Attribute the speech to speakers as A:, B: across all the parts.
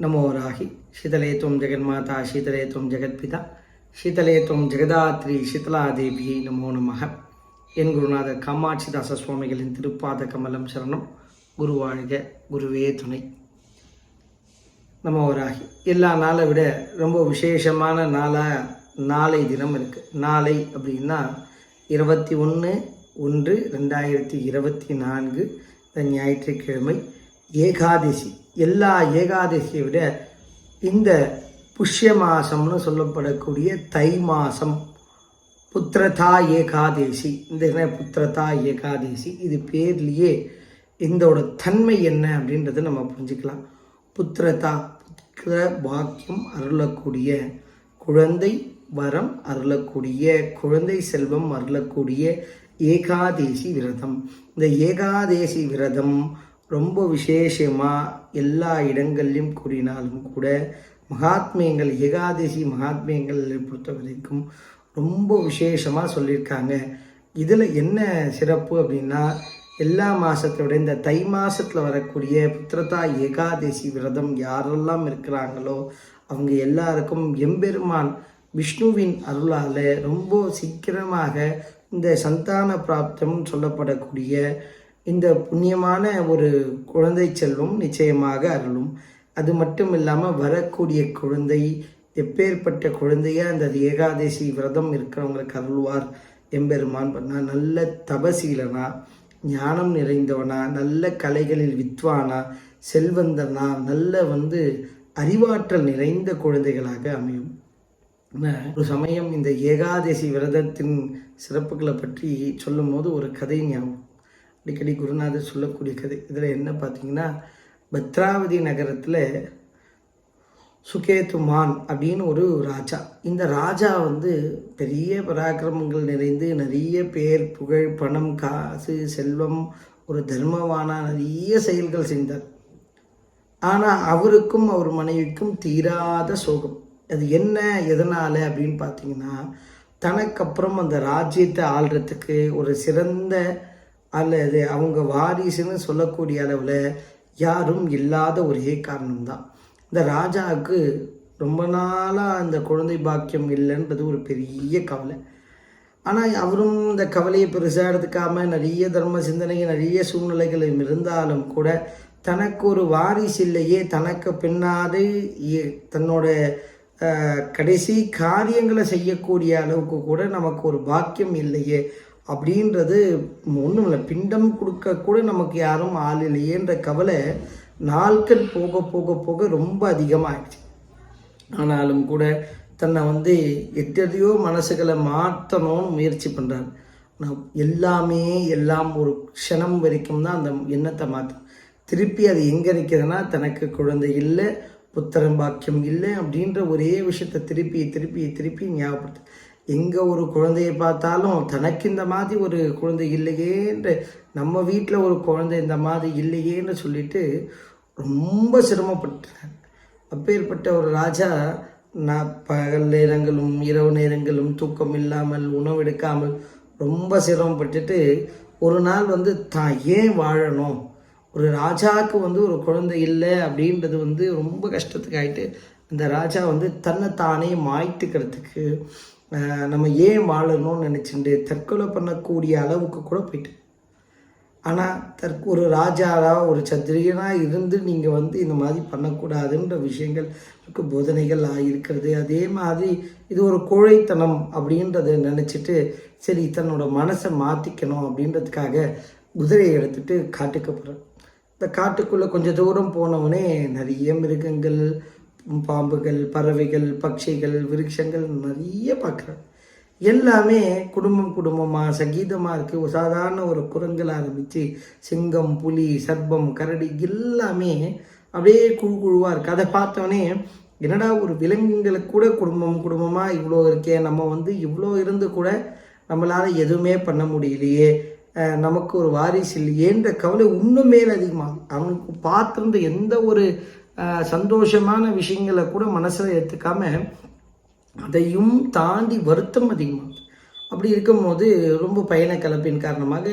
A: नमो राहि शीतले त्वं जगन्माता शीतले त्वं जगत्पिता शीतले त्वं जगदात्री शीतला देवी नमो நமः. என் குருநாதர் காமாட்சிதாச சுவாமிகளின் திருப்பாத கமலம் சரணம். குருவாழ்க, குருவே துணை. நமோ ராகி. எல்லா நாளை விட ரொம்ப விசேஷமான நாளாக நாளை தினம் இருக்குது. நாளை அப்படின்னா 21/1/2024 ஞாயிற்றுக்கிழமை ஏகாதசி. எல்லா ஏகாதசியை விட இந்த புஷ்ய மாதம்னு சொல்லப்படக்கூடிய தை மாதம் புத்திரதா ஏகாதசி, இந்த புத்திரதா ஏகாதசி இது பேர்லேயே இதோட தன்மை என்ன அப்படின்றத நம்ம புரிஞ்சுக்கலாம். புத்திரதா, புத்திர பாக்கியம் அருளக்கூடிய, குழந்தை வரம் அருளக்கூடிய, குழந்தை செல்வம் அருளக்கூடிய ஏகாதசி விரதம். இந்த ஏகாதசி விரதம் ரொம்ப விசேஷமாக எல்லா இடங்கள்லையும் கூறினாலும் கூட மகாத்மியங்கள், ஏகாதசி மகாத்மியங்கள் பொறுத்த வரைக்கும் ரொம்ப விசேஷமாக சொல்லியிருக்காங்க. இதில் என்ன சிறப்பு அப்படின்னா, எல்லா மாதத்தோட இந்த தை மாதத்தில் வரக்கூடிய புத்திரதா ஏகாதசி விரதம் யாரெல்லாம் இருக்கிறாங்களோ அவங்க எல்லாருக்கும் எம்பெருமான் விஷ்ணுவின் அருளால் ரொம்ப சீக்கிரமாக இந்த சந்தான பிராப்தம் சொல்லப்படக்கூடிய இந்த புண்ணியமான ஒரு குழந்தை செல்வம் நிச்சயமாக அருளும். அது மட்டும் இல்லாமல் வரக்கூடிய குழந்தை எப்பேற்பட்ட குழந்தையா அந்த ஏகாதசி விரதம் இருக்கிறவங்களுக்கு அருள்வார் எம்பெருமான். பண்ணால் நல்ல தபசீலனா, ஞானம் நிறைந்தவனா, நல்ல கலைகளில் வித்வானா, செல்வந்தனா, நல்ல அறிவாற்றல் நிறைந்த குழந்தைகளாக அமையும். ஒரு சமயம் இந்த ஏகாதசி விரதத்தின் சிறப்புகளை பற்றி சொல்லும் போது ஒரு கதை ஞாபகம், அடிக்கடி குருநாதர் சொல்லக்கூடிய கதை. இதில் என்ன பார்த்தீங்கன்னா, பத்ராவதி நகரத்தில் சுகேதுமான் அப்படின்னு ஒரு ராஜா. இந்த ராஜா பெரிய பராக்கிரமங்கள் நிறைந்து நிறைய பேர், புகழ், பணம், காசு, செல்வம், ஒரு தர்மவானா நிறைய செயல்கள் செய்தார். ஆனால் அவருக்கும் அவர் மனைவிக்கும் தீராத சோகம். அது என்ன, எதனால் அப்படின்னு பார்த்தீங்கன்னா, தனக்கப்புறம் அந்த ராஜ்யத்தை ஆள்றதுக்கு ஒரு சிறந்த அல்லது அவங்க வாரிசுன்னு சொல்லக்கூடிய அளவில் யாரும் இல்லாத ஒரே காரணம்தான். இந்த ராஜாவுக்கு ரொம்ப நாளாக அந்த குழந்தை பாக்கியம் இல்லைன்றது ஒரு பெரிய கவலை. ஆனால் அவரும் இந்த கவலையை பெருசாக எடுத்துக்காமல் நிறைய தர்ம சிந்தனை, நிறைய சூழ்நிலைகளும் இருந்தாலும் கூட தனக்கு ஒரு வாரிசு இல்லையே, தனக்கு பின்னாடி தன்னோட கடைசி காரியங்களை செய்யக்கூடிய அளவுக்கு கூட நமக்கு ஒரு பாக்கியம் இல்லையே அப்படின்றது ஒன்றும் இல்லை. பிண்டம் கொடுக்க கூட நமக்கு யாரும் ஆள் இல்லையேன்ற கவலை நாட்கள் போக போக போக ரொம்ப அதிகமாகிடுச்சு. ஆனாலும் கூட தன்னை எத்தனையோ மனசுகளை மாற்றணும்னு முயற்சி பண்ணுறாரு. நான் எல்லாம் ஒரு க்ஷணம் வரைக்கும் தான் அந்த எண்ணத்தை மாற்ற, திருப்பி அது எங்கே இருக்குதுன்னா தனக்கு குழந்தை இல்லை, புத்திரம் பாக்கியம் இல்லை அப்படின்ற ஒரே விஷயத்தை திருப்பி திருப்பி திருப்பி ஞாபகப்படுத்து. எங்கே ஒரு குழந்தையை பார்த்தாலும் தனக்கு இந்த மாதிரி ஒரு குழந்தை இல்லையேன்ற, நம்ம வீட்டில் ஒரு குழந்தை இந்த மாதிரி இல்லையேன்னு சொல்லிட்டு ரொம்ப சிரமப்பட்டார். அப்பேற்பட்ட ஒரு ராஜா பகல் நேரங்களும் இரவு நேரங்களும் தூக்கம் இல்லாமல் உணவெடுக்காமல் ரொம்ப சிரமப்பட்டுட்டு ஒரு நாள் தான் ஏன் வாழணும், ஒரு ராஜாவுக்கு ஒரு குழந்தை இல்லை அப்படின்றது ரொம்ப கஷ்டத்துக்கு ஆகிட்டு அந்த ராஜா தன்னைத்தானே மாய்த்துக்கிறதுக்கு நம்ம ஏன் வாழணும்னு நினச்சிட்டு தற்கொலை பண்ணக்கூடிய அளவுக்கு கூட போயிட்டு. ஆனால் ஒரு ராஜாவாக ஒரு சத்திரியனாக இருந்து நீங்கள் இந்த மாதிரி பண்ணக்கூடாதுன்ற விஷயங்களுக்கு போதனைகள் ஆகியிருக்கிறது. அதே மாதிரி இது ஒரு கோழைத்தனம் அப்படின்றத நினச்சிட்டு சரி தன்னோட மனசை மாற்றிக்கணும் அப்படின்றதுக்காக குதிரையை எடுத்துகிட்டு காட்டுக்கு போகிறேன். இந்த காட்டுக்குள்ளே கொஞ்சம் தூரம் போனவனே நிறைய மிருகங்கள், பாம்புகள், பறவைகள், பட்சிகள், விருட்சங்கள் நிறைய பார்க்குறேன். எல்லாமே குடும்பமாக சங்கீதமாக இருக்குது. சாதாரண ஒரு குரங்கில் ஆரம்பித்து சிங்கம், புலி, சர்ப்பம், கரடி எல்லாமே அப்படியே குழுவாக இருக்குது. அதை பார்த்தோன்னே என்னடா ஒரு விலங்குகளுக்கு கூட குடும்பமாக இவ்வளோ இருக்கே, நம்ம இவ்வளோ இருந்து கூட நம்மளால் எதுவுமே பண்ண முடியலையே, நமக்கு ஒரு வாரிசு இல்லையேன்ற கவலை இன்னும் மேல் அதிகமாகும். அவனுக்கு பார்த்துருந்த எந்த ஒரு சந்தோஷமான விஷயங்களை கூட மனசில் எடுத்துக்காம அதையும் தாண்டி வருத்தம் அதிகமாகுது. அப்படி இருக்கும்போது ரொம்ப பயண கலப்பின் காரணமாக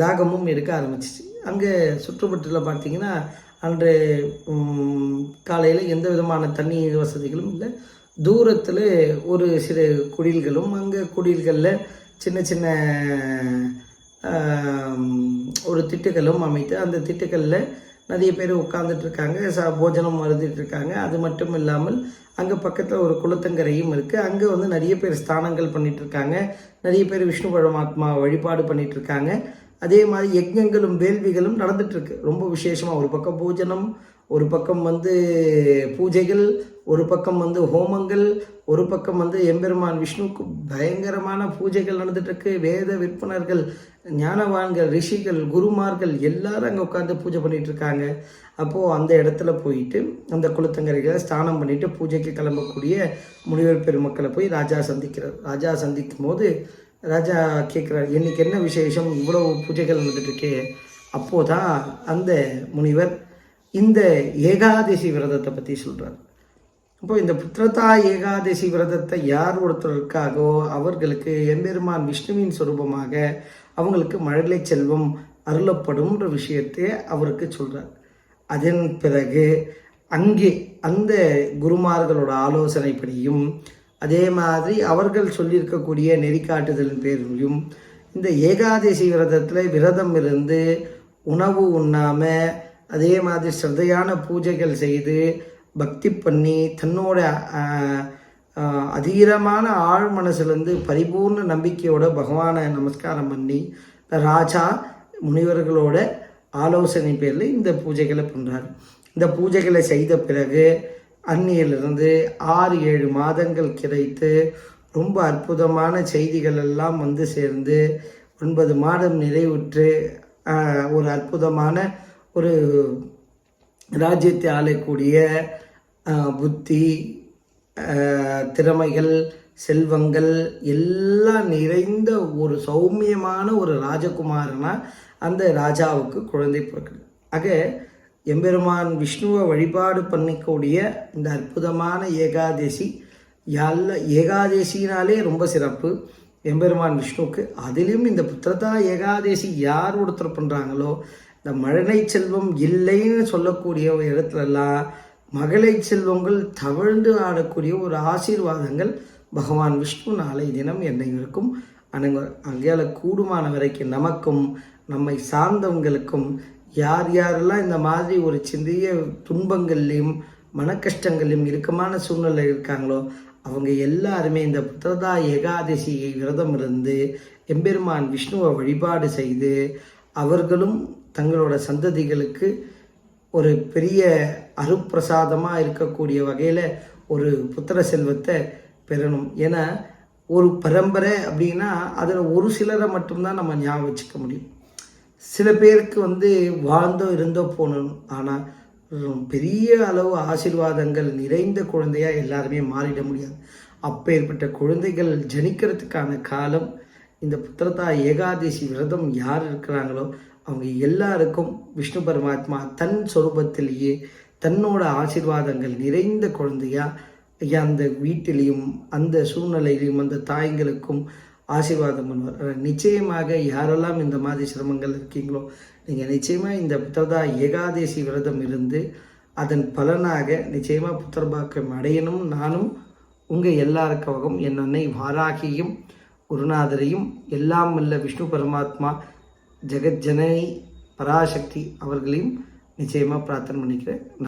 A: தாகமும் எடுக்க ஆரம்பிச்சிச்சு. அங்கே சுற்றுப்பட்டில் பார்த்தீங்கன்னா அன்று காலையில் எந்த விதமான தண்ணீர் வசதிகளும் இல்லை. தூரத்தில் ஒரு சிறு குடில்களும், அங்கே குடில்களில் சின்ன சின்ன ஒரு திட்டுகளும் அமைத்து அந்த திட்டுகளில் நிறைய பேர் உட்காந்துட்ருக்காங்க, போஜனம் அருந்திட்டுருக்காங்க. அது மட்டும் இல்லாமல் அங்கே பக்கத்தில் ஒரு குளத்தங்கரையும் இருக்குது. அங்கே வந்து நிறைய பேர் ஸ்தானங்கள் பண்ணிகிட்ருக்காங்க, நிறைய பேர் விஷ்ணு பரமாத்மா வழிபாடு பண்ணிகிட்ருக்காங்க. அதே மாதிரி யஜ்ஞங்களும் வேள்விகளும் நடந்துகிட்ருக்கு ரொம்ப விசேஷமாக. ஒரு பக்கம் பூஜனம், ஒரு பக்கம் வந்து பூஜைகள், ஒரு பக்கம் வந்து ஹோமங்கள், ஒரு பக்கம் வந்து எம்பெருமான் விஷ்ணுவுக்கு பயங்கரமான பூஜைகள் நடந்துகிட்ருக்கு. வேத விற்பனர்கள், ஞானவான்கள், ரிஷிகள், குருமார்கள் எல்லாரும் அங்கே உட்காந்து பூஜை பண்ணிகிட்ருக்காங்க. அப்போது அந்த இடத்துல போயிட்டு அந்த குளத்தங்கரைகளை ஸ்நானம் பண்ணிவிட்டு பூஜைக்கு கிளம்பக்கூடிய முனிவர் பெருமக்களை போய் ராஜா சந்திக்கிறார். ராஜா சந்திக்கும் போது ராஜா கேட்குறார், இன்றைக்கி என்ன விசேஷம், இவ்வளோ பூஜைகள் நடந்துட்டுருக்கே? அப்போது தான் அந்த முனிவர் இந்த ஏகாதசி விரதத்தை பற்றி சொல்கிறார். அப்போ இந்த புத்திரதா ஏகாதசி விரதத்தை யார் ஒருத்தருக்காகவோ அவர்களுக்கு எம்பெருமான் விஷ்ணுவின் சொரூபமாக அவங்களுக்கு மழலை செல்வம் அருளப்படும்ன்ற விஷயத்தை அவருக்கு சொல்கிறார். அதன் பிறகு அங்கே அந்த குருமார்களோட ஆலோசனைப்படியும் அதே மாதிரி அவர்கள் சொல்லியிருக்கக்கூடிய நெறிக்காட்டுதலின் பேரிலும் இந்த ஏகாதசி விரதத்தில் விரதம் இருந்து உணவு உண்ணாமல் அதே மாதிரி ஸ்ரத்தையான பூஜைகள் செய்து பக்தி பண்ணி தன்னோட அதீரமான ஆழ் மனசுலேருந்து பரிபூர்ண நம்பிக்கையோட பகவானை நமஸ்காரம் பண்ணி ராஜா முனிவர்களோட ஆலோசனை பேரில் இந்த பூஜைகளை பண்ணுறார். இந்த பூஜைகளை செய்த பிறகு அன்னியிலிருந்து 6-7 மாதங்கள் கிடைத்து ரொம்ப அற்புதமான செய்திகள் எல்லாம் வந்து சேர்ந்து 9 மாதம் நிறைவுற்று ஒரு அற்புதமான ஒரு ராஜ்யத்தை ஆளக்கூடிய புத்தி, திறமைகள், செல்வங்கள் எல்லாம் நிறைந்த ஒரு சௌமியமான ஒரு ராஜகுமாரனா அந்த ராஜாவுக்கு குழந்தை பிறக்குது. ஆக எம்பெருமான் விஷ்ணுவை வழிபாடு பண்ணிக்கூடிய இந்த அற்புதமான ஏகாதசி ஏகாதசினாலே ரொம்ப சிறப்பு எம்பெருமான் விஷ்ணுவுக்கு. அதிலும் இந்த புத்திரதா ஏகாதசி யார் ஒருத்தர் பண்ணுறாங்களோ, இந்த மழலை செல்வம் இல்லைன்னு சொல்லக்கூடிய ஒரு இடத்துலலாம் மகளை செல்வங்கள் தவழ்ந்து ஆடக்கூடிய ஒரு ஆசீர்வாதங்கள் பகவான் விஷ்ணு நாளை தினம் என்னைக்கும் அங்கேயால கூடுமான வரைக்கும் நமக்கும் நம்மை சார்ந்தவங்களுக்கும் யார் யாரெல்லாம் இந்த மாதிரி ஒரு சிறிய துன்பங்கள்லையும் மன கஷ்டங்கள்லையும் இறுக்கமான சூழ்நிலை இருக்காங்களோ அவங்க எல்லாருமே இந்த புத்திரதா ஏகாதசியை விரதம் இருந்து எம்பெருமான் விஷ்ணுவை வழிபாடு செய்து அவர்களும் தங்களோட சந்ததிகளுக்கு ஒரு பெரிய அருப்பிரசாதமாக இருக்கக்கூடிய வகையில் ஒரு புத்திர செல்வத்தை பெறணும். ஏன்னா ஒரு பரம்பரை அப்படின்னா அதில் ஒரு சிலரை மட்டும்தான் நம்ம ஞாபகம் வச்சுக்க முடியும். சில பேருக்கு வந்து வாழ்ந்தோ இருந்தோ போகணும், ஆனால் பெரிய அளவு ஆசீர்வாதங்கள் நிறைந்த குழந்தையாக எல்லாருமே மாறிட முடியாது. அப்பேற்பட்ட குழந்தைகள் ஜனிக்கிறதுக்கான காலம் இந்த புத்திரதா ஏகாதசி விரதம் யார் இருக்கிறாங்களோ அவங்க எல்லாருக்கும் விஷ்ணு பரமாத்மா தன் சொரூபத்திலேயே தன்னோட ஆசீர்வாதங்கள் நிறைந்த குழந்தையா அந்த வீட்டிலையும் அந்த சூழ்நிலையிலையும் அந்த தாய்களுக்கும் ஆசீர்வாதம் பண்ணுவார். நிச்சயமாக யாரெல்லாம் இந்த மாதிரி சிரமங்கள் இருக்கீங்களோ நீங்கள் நிச்சயமாக இந்த புத்திரதா ஏகாதசி விரதம் இருந்து அதன் பலனாக நிச்சயமாக புத்திரபாக்கியம் அடையணும். நானும் உங்கள் எல்லாருக்காகவும் என் அன்னை வாராகியும் குருநாதரையும் எல்லாம் வல்ல விஷ்ணு பரமாத்மா ஜெகஜனனி பராசக்தி அவர்களையும் நிச்சயமாக பிரார்த்தனை பண்ணிக்கிறேன்.